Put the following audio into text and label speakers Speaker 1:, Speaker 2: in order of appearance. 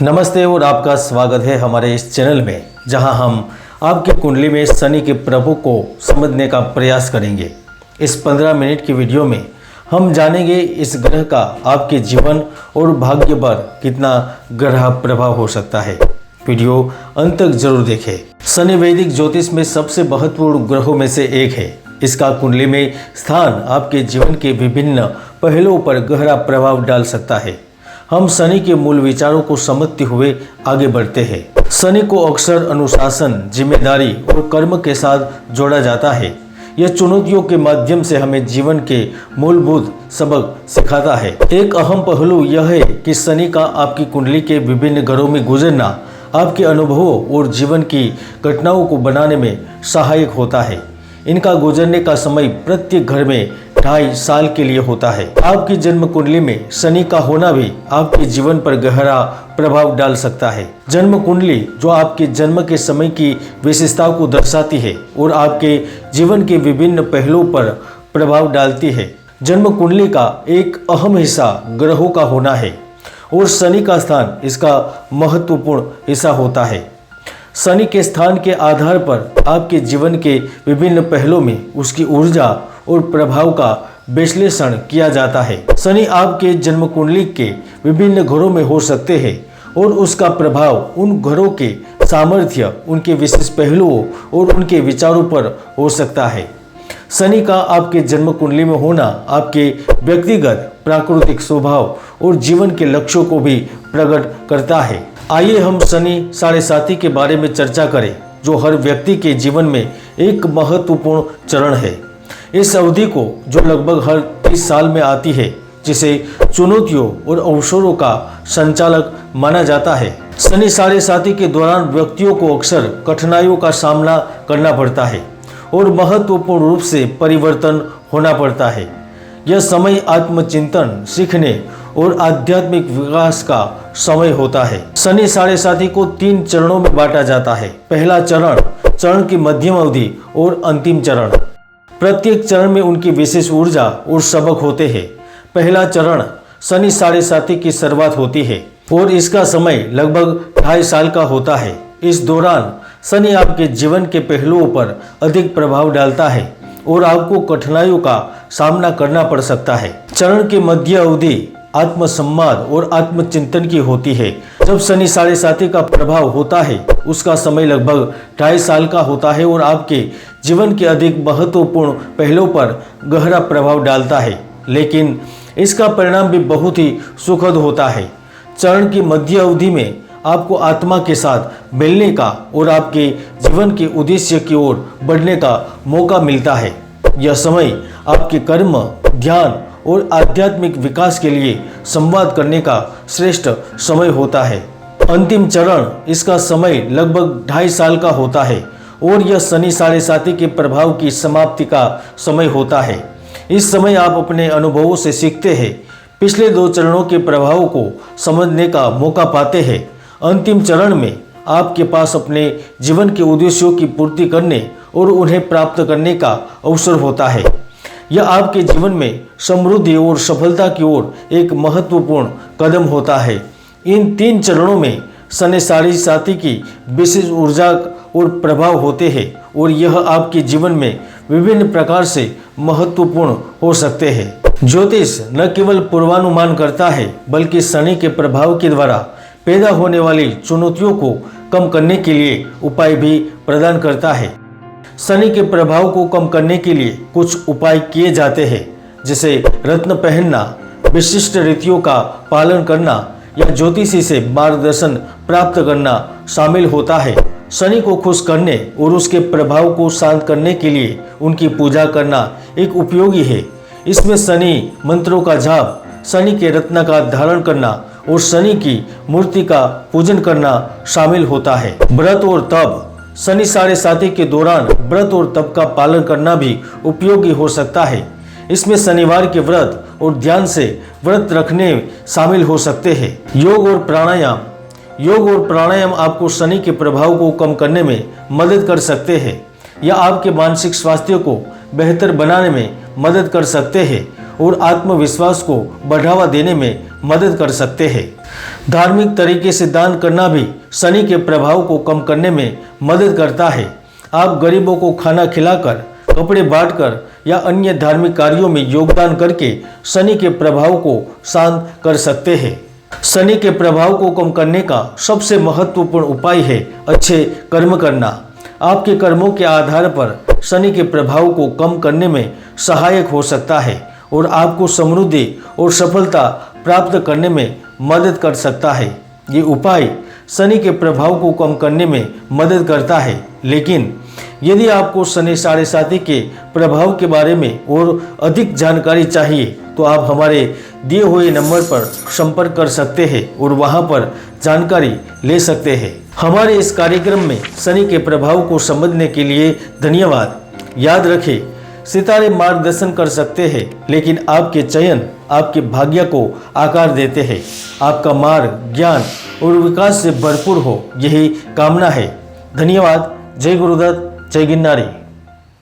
Speaker 1: नमस्ते और आपका स्वागत है हमारे इस चैनल में, जहां हम आपकी कुंडली में शनि के प्रभाव को समझने का प्रयास करेंगे। इस 15 मिनट की वीडियो में हम जानेंगे इस ग्रह का आपके जीवन और भाग्य पर कितना गहरा प्रभाव हो सकता है। वीडियो अंत तक जरूर देखें। शनि वैदिक ज्योतिष में सबसे महत्वपूर्ण ग्रहों में से एक है। इसका कुंडली में स्थान आपके जीवन के विभिन्न पहलुओं पर गहरा प्रभाव डाल सकता है। हम शनि के मूल विचारों को समझते हुए आगे बढ़ते हैं। शनि को अक्सर अनुशासन, जिम्मेदारी और कर्म के साथ जोड़ा जाता है। यह चुनौतियों के माध्यम से हमें जीवन के मूलभूत सबक सिखाता है। एक अहम पहलू यह है कि शनि का आपकी कुंडली के विभिन्न घरों में गुजरना आपके अनुभवों और जीवन की घटनाओं को बनाने में सहायक होता है। इनका गुजरने का समय प्रत्येक घर में 2.5 साल के लिए होता है। आपकी जन्म कुंडली में शनि का होना भी आपके जीवन पर गहरा प्रभाव डाल सकता है। जन्म कुंडली जो आपके जन्म के समय की विशेषताओं को दर्शाती है और आपके जीवन के विभिन्न पहलुओं पर प्रभाव डालती है। जन्म कुंडली का एक अहम हिस्सा ग्रहों का होना है और शनि का स्थान इसका महत्वपूर्ण हिस्सा होता है। शनि के स्थान के आधार पर आपके जीवन के विभिन्न पहलुओं में उसकी ऊर्जा और प्रभाव का विश्लेषण किया जाता है। शनि आपके जन्म कुंडली के विभिन्न घरों में हो सकते हैं और उसका प्रभाव उन घरों के सामर्थ्य, उनके विशेष पहलुओं और उनके विचारों पर हो सकता है। शनि का आपके जन्म कुंडली में होना आपके व्यक्तिगत प्राकृतिक स्वभाव और जीवन के लक्ष्यों को भी प्रकट करता है। आइए हम शनि साढ़े साथी के बारे में चर्चा करें, जो हर व्यक्ति के जीवन में एक महत्वपूर्ण चरण है। इस अवधि को जो लगभग हर 30 साल में आती है, जिसे चुनौतियों और अवसरों का संचालक माना जाता है। शनि साढ़े साथी के दौरान व्यक्तियों को अक्सर कठिनाइयों का सामना करना पड़ता है और महत्वपूर्ण रूप से परिवर्तन होना पड़ता है। यह समय आत्मचिंतन, सीखने और आध्यात्मिक विकास का समय होता है। शनि साढ़े साथी को 3 चरणों में बांटा जाता है। पहला चरण की मध्यम अवधि और अंतिम चरण। प्रत्येक चरण में उनकी विशेष ऊर्जा और सबक होते हैं। पहला चरण शनि साढ़े साथी की शुरुआत होती है और इसका समय लगभग 2.5 साल का होता है। इस दौरान शनि आपके जीवन के पहलुओं पर अधिक प्रभाव डालता है और आपको कठिनाइयों का सामना करना पड़ सकता है। चरण की मध्य अवधि आत्मसम्मान और आत्मचिंतन की होती है। जब शनि साढ़े साथी का प्रभाव होता है, उसका समय लगभग 2.5 साल का होता है और आपके जीवन के अधिक महत्वपूर्ण पहलुओं पर गहरा प्रभाव डालता है, लेकिन इसका परिणाम भी बहुत ही सुखद होता है। चरण की मध्य अवधि में आपको आत्मा के साथ मिलने का और आपके जीवन के उद्देश्य की ओर बढ़ने का मौका मिलता है। यह समय आपके कर्म, ध्यान और आध्यात्मिक विकास के लिए संवाद करने का श्रेष्ठ समय होता है। अंतिम चरण, इसका समय लगभग 2.5 साल का होता है और यह शनि साढ़े साथी के प्रभाव की समाप्ति का समय होता है। इस समय आप अपने अनुभवों से सीखते हैं, पिछले 2 चरणों के प्रभावों को समझने का मौका पाते हैं। अंतिम चरण में आपके पास अपने जीवन के उद्देश्यों की पूर्ति करने और उन्हें प्राप्त करने का अवसर होता है। यह आपके जीवन में समृद्धि और सफलता की ओर एक महत्वपूर्ण कदम होता है। इन 3 चरणों में शनि साढ़े साथी की विशेष ऊर्जा और प्रभाव होते हैं और यह आपके जीवन में विभिन्न प्रकार से महत्वपूर्ण हो सकते हैं। ज्योतिष न केवल पूर्वानुमान करता है, बल्कि शनि के प्रभाव के द्वारा पैदा होने वाली चुनौतियों को कम करने के लिए उपाय भी प्रदान करता है। शनि के प्रभाव को कम करने के लिए कुछ उपाय किए जाते हैं, जैसे रत्न पहनना, विशिष्ट रीतियों का पालन करना या ज्योतिषी से मार्गदर्शन प्राप्त करना शामिल होता है। शनि को खुश करने और उसके प्रभाव को शांत करने के लिए उनकी पूजा करना एक उपयोगी है। इसमें शनि मंत्रों का जाप, शनि के रत्न का धारण करना और शनि की मूर्ति का पूजन करना शामिल होता है। व्रत और तप, शनि साढ़े साथी के दौरान व्रत और तप का पालन करना भी उपयोगी हो सकता है। इसमें शनिवार के व्रत और ध्यान से व्रत रखने शामिल हो सकते हैं। योग और प्राणायाम आपको शनि के प्रभाव को कम करने में मदद कर सकते हैं। यह आपके मानसिक स्वास्थ्य को बेहतर बनाने में मदद कर सकते हैं और आत्मविश्वास को बढ़ावा देने में मदद कर सकते हैं। धार्मिक तरीके से दान करना भी शनि के प्रभाव को कम करने में मदद करता है। आप गरीबों को खाना खिलाकर, कपड़े बांटकर या अन्य धार्मिक कार्यों में योगदान करके शनि के प्रभाव को शांत कर सकते हैं। शनि के प्रभाव को कम करने का सबसे महत्वपूर्ण उपाय है अच्छे कर्म करना। आपके कर्मों के आधार पर शनि के प्रभाव को कम करने में सहायक हो सकता है और आपको समृद्धि और सफलता प्राप्त करने में मदद कर सकता है। ये उपाय शनि के प्रभाव को कम करने में मदद करता है, लेकिन यदि आपको शनि साढ़े साथी के प्रभाव के बारे में और अधिक जानकारी चाहिए तो आप हमारे दिए हुए नंबर पर संपर्क कर सकते हैं और वहां पर जानकारी ले सकते हैं। हमारे इस कार्यक्रम में शनि के प्रभाव को समझने के लिए धन्यवाद। याद रखें, सितारे मार्गदर्शन कर सकते हैं, लेकिन आपके चयन आपके भाग्य को आकार देते हैं। आपका मार्ग ज्ञान और विकास से भरपूर हो, यही कामना है। धन्यवाद। जय गुरुदत्त, जय गिरनारी।